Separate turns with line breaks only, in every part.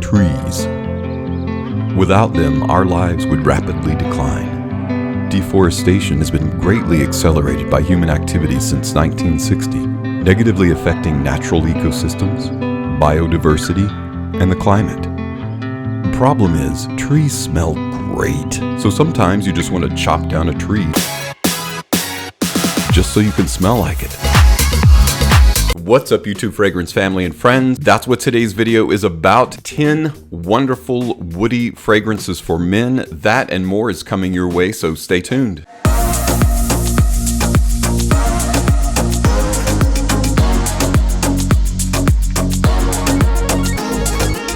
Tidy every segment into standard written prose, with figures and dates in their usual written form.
Trees. Without them, our lives would rapidly decline. Deforestation has been greatly accelerated by human activities since 1960, negatively affecting natural ecosystems, biodiversity, and the climate. The problem is, trees smell great, so sometimes you just want to chop down a tree just so you can smell like it. What's up, YouTube fragrance family and friends? That's what today's video is about. 10 wonderful woody fragrances for men. That and more is coming your way, so stay tuned.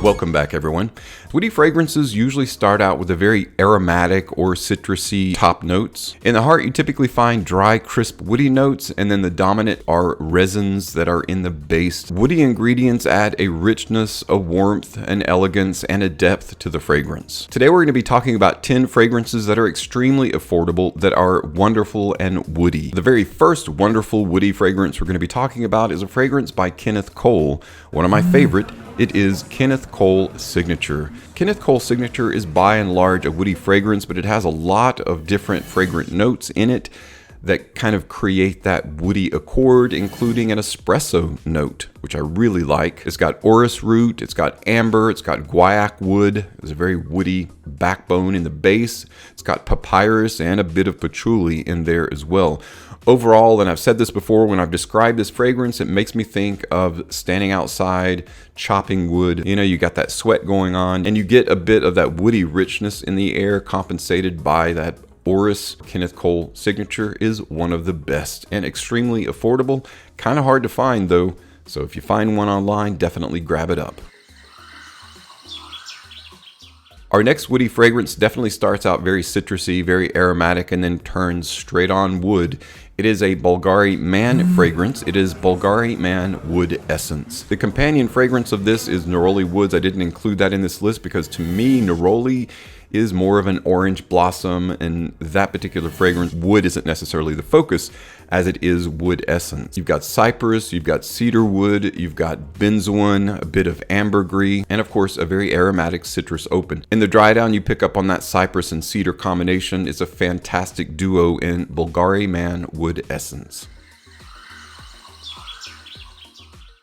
Welcome back, everyone. Woody fragrances usually start out with a very aromatic or citrusy top notes. In the heart, you typically find dry, crisp, woody notes, and then the dominant are resins that are in the base. Woody ingredients add a richness, a warmth, an elegance, and a depth to the fragrance. Today, we're going to be talking about 10 fragrances that are extremely affordable, that are wonderful and woody. The very first wonderful woody fragrance we're going to be talking about is a fragrance by Kenneth Cole, one of my favorite. It is Kenneth Cole Signature. Kenneth Cole Signature is by and large a woody fragrance, but it has a lot of different fragrant notes in it that kind of create that woody accord, including an espresso note, which I really like. It's got orris root, it's got amber, it's got guaiac wood. There's a very woody backbone in the base. It's got papyrus and a bit of patchouli in there as well. Overall, and I've said this before when I've described this fragrance, it makes me think of standing outside, chopping wood. You know, you got that sweat going on, and you get a bit of that woody richness in the air compensated by that orris. Kenneth Cole Signature is one of the best and extremely affordable. Kind of hard to find though, so if you find one online, definitely grab it up. Our next woody fragrance definitely starts out very citrusy, very aromatic, and then turns straight on wood. It is a Bulgari Man fragrance. It is Bulgari Man Wood Essence. The companion fragrance of this is Neroli Woods. I didn't include that in this list because to me, Neroli is more of an orange blossom, and that particular fragrance, wood isn't necessarily the focus as it is wood essence. You've got cypress, you've got cedar wood, you've got benzoin, a bit of ambergris, and of course a very aromatic citrus open. In the dry down, you pick up on that cypress and cedar combination. It's a fantastic duo in Bulgari Man Wood Essence.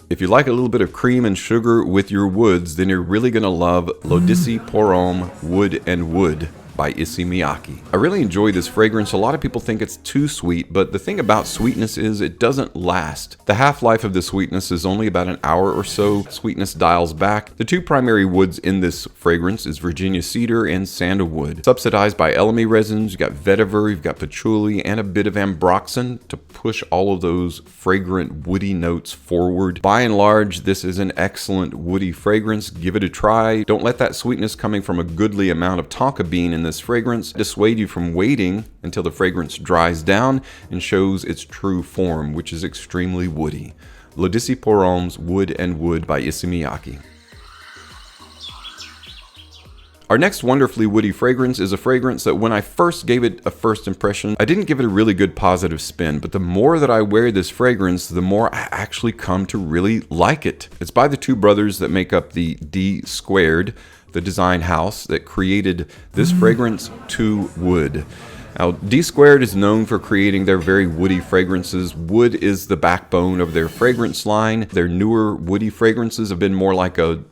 If you like a little bit of cream and sugar with your woods, then you're really going to love Lodisi Porom Wood and Wood by Issey Miyake. I really enjoy this fragrance. A lot of people think it's too sweet, but the thing about sweetness is it doesn't last. The half-life of the sweetness is only about an hour or so. Sweetness dials back. The two primary woods in this fragrance is Virginia cedar and sandalwood. Subsidized by elemi resins, you've got vetiver, you've got patchouli, and a bit of ambroxan to push all of those fragrant woody notes forward. By and large, this is an excellent woody fragrance. Give it a try. Don't let that sweetness coming from a goodly amount of tonka bean in this fragrance dissuade you from waiting until the fragrance dries down and shows its true form, which is extremely woody. Lodisi Porom's Wood and Wood by Issey Miyake. Our next wonderfully woody fragrance is a fragrance that when I first gave it a first impression, I didn't give it a really good positive spin, but the more that I wear this fragrance, the more I actually come to really like it. It's by the two brothers that make up the Dsquared, the design house that created this fragrance, To Wood. Now, Dsquared is known for creating their very woody fragrances. Wood is the backbone of their fragrance line. Their newer woody fragrances have been more like a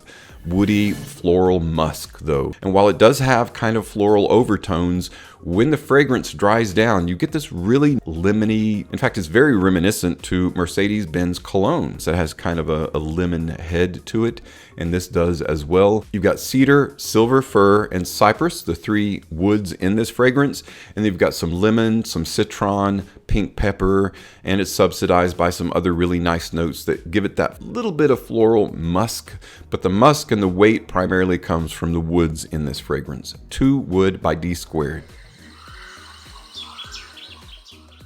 woody floral musk though. And while it does have kind of floral overtones, when the fragrance dries down, you get this really lemony, in fact, it's very reminiscent to Mercedes-Benz cologne. So it has kind of a lemon head to it, and this does as well. You've got cedar, silver fir, and cypress, the three woods in this fragrance. And you've got some lemon, some citron, pink pepper, and it's subsidized by some other really nice notes that give it that little bit of floral musk. But the musk and the weight primarily comes from the woods in this fragrance. To Wood by Dsquared.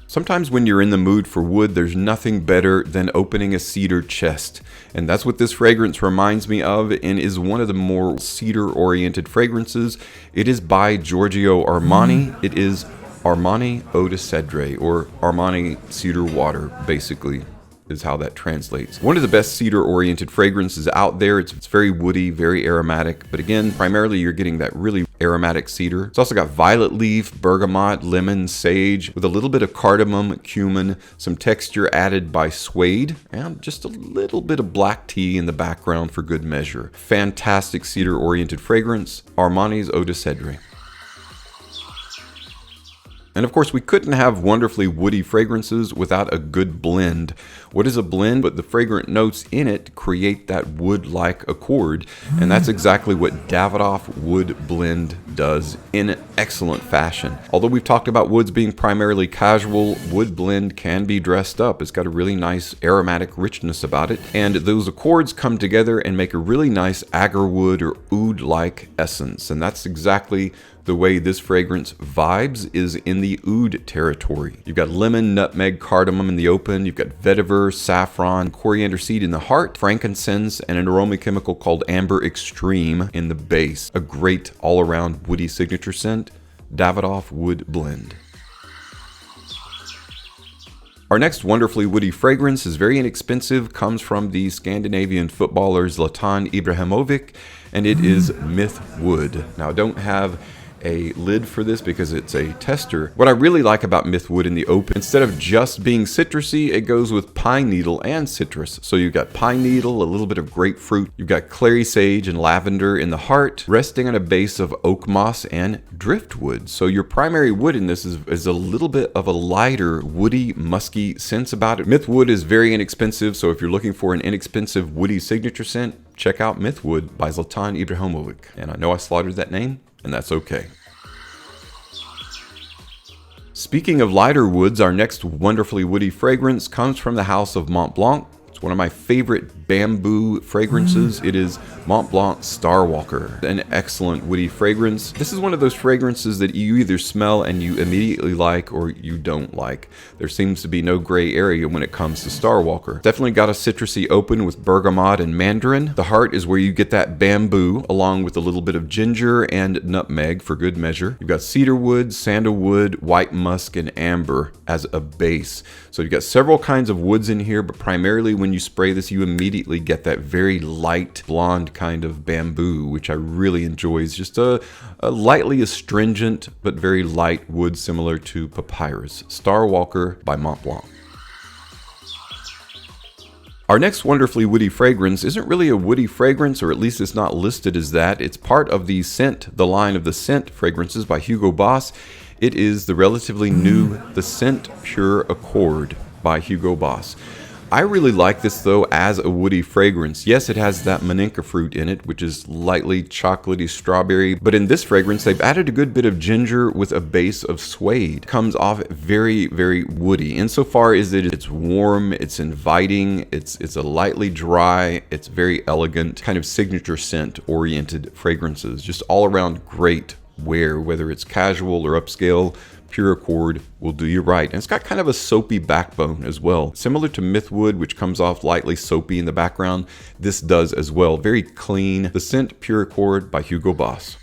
Sometimes when you're in the mood for wood, there's nothing better than opening a cedar chest. And that's what this fragrance reminds me of and is one of the more cedar-oriented fragrances. It is by Giorgio Armani. It is Armani Eau de Cedre, or Armani Cedar Water, basically. is how that translates. One of the best cedar-oriented fragrances out there. It's very woody, very aromatic, but again, primarily you're getting that really aromatic cedar. It's also got violet leaf, bergamot, lemon, sage, with a little bit of cardamom, cumin, some texture added by suede, and just a little bit of black tea in the background for good measure. Fantastic cedar-oriented fragrance, Armani's Eau de Cedre. And of course, we couldn't have wonderfully woody fragrances without a good blend. What is a blend? But the fragrant notes in it create that wood-like accord, and that's exactly what Davidoff Wood Blend does in excellent fashion. Although we've talked about woods being primarily casual, Wood Blend can be dressed up. It's got a really nice aromatic richness about it, and those accords come together and make a really nice agarwood or oud-like essence, and that's exactly the way this fragrance vibes, is in the oud territory. You've got lemon, nutmeg, cardamom in the open. You've got vetiver, saffron, coriander seed in the heart, frankincense, and an aroma chemical called amber extreme in the base. A great all-around woody signature scent, Davidoff Wood Blend. Our next wonderfully woody fragrance is very inexpensive, comes from the Scandinavian footballer Zlatan Ibrahimovic, and it is Myth Wood. Now, I don't have a lid for this because it's a tester. What I really like about Myth Wood in the open, instead of just being citrusy, it goes with pine needle and citrus. So you've got pine needle, a little bit of grapefruit, you've got clary sage and lavender in the heart, resting on a base of oak moss and driftwood. So your primary wood in this is a little bit of a lighter, woody, musky sense about it. Myth Wood is very inexpensive, so if you're looking for an inexpensive woody signature scent, check out Myth Wood by Zlatan Ibrahimovic. And I know I slaughtered that name, and that's okay. Speaking of lighter woods, our next wonderfully woody fragrance comes from the house of Montblanc. It's one of my favorite bamboo fragrances. It is Montblanc Starwalker, an excellent woody fragrance. This is one of those fragrances that you either smell and you immediately like or you don't like. There seems to be no gray area when it comes to Starwalker. Definitely got a citrusy open with bergamot and mandarin. The heart is where you get that bamboo along with a little bit of ginger and nutmeg for good measure. You've got cedarwood, sandalwood, white musk, and amber as a base. So you've got several kinds of woods in here, but primarily when you spray this, you immediately get that very light blonde kind of bamboo, which I really enjoy. It's just a lightly astringent but very light wood similar to papyrus. Starwalker by Montblanc. Our next wonderfully woody fragrance isn't really a woody fragrance, or at least it's not listed as that. It's part of the Scent, the line of the Scent fragrances by Hugo Boss. It is the relatively new The Scent Pure Accord by Hugo Boss. I really like this though as a woody fragrance. Yes, it has that maninka fruit in it, which is lightly chocolatey strawberry, but in this fragrance they've added a good bit of ginger with a base of suede. Comes off very, very woody insofar as it's warm, it's inviting, it's a lightly dry, it's very elegant, kind of signature scent oriented fragrances. Just all around great wear, whether it's casual or upscale. Pure Accord will do you right. And it's got kind of a soapy backbone as well. Similar to Myth Wood, which comes off lightly soapy in the background, this does as well. Very clean. The Scent Pure Accord by Hugo Boss.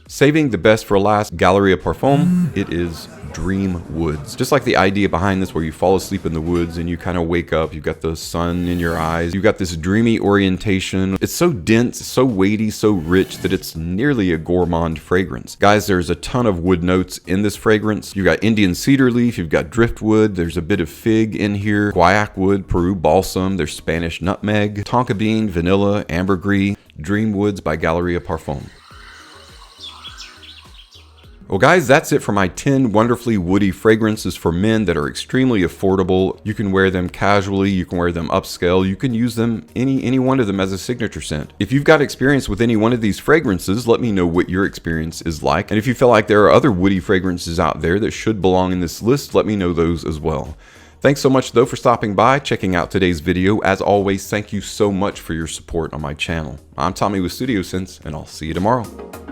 Saving the best for last, Galleria Parfums. It is Dreamwoods. Just like the idea behind this where you fall asleep in the woods and you kind of wake up, you've got the sun in your eyes, you've got this dreamy orientation. It's so dense, so weighty, so rich that it's nearly a gourmand fragrance. Guys, there's a ton of wood notes in this fragrance. You've got Indian cedar leaf, you've got driftwood, there's a bit of fig in here, guaiac wood, Peru balsam, there's Spanish nutmeg, tonka bean, vanilla, ambergris. Dreamwoods by Galleria Parfums. Well guys, that's it for my 10 wonderfully woody fragrances for men that are extremely affordable. You can wear them casually, you can wear them upscale, you can use them, any one of them as a signature scent. If you've got experience with any one of these fragrances, let me know what your experience is like. And if you feel like there are other woody fragrances out there that should belong in this list, let me know those as well. Thanks so much though for stopping by, checking out today's video. As always, thank you so much for your support on my channel. I'm Tommy with Studio Sense, and I'll see you tomorrow.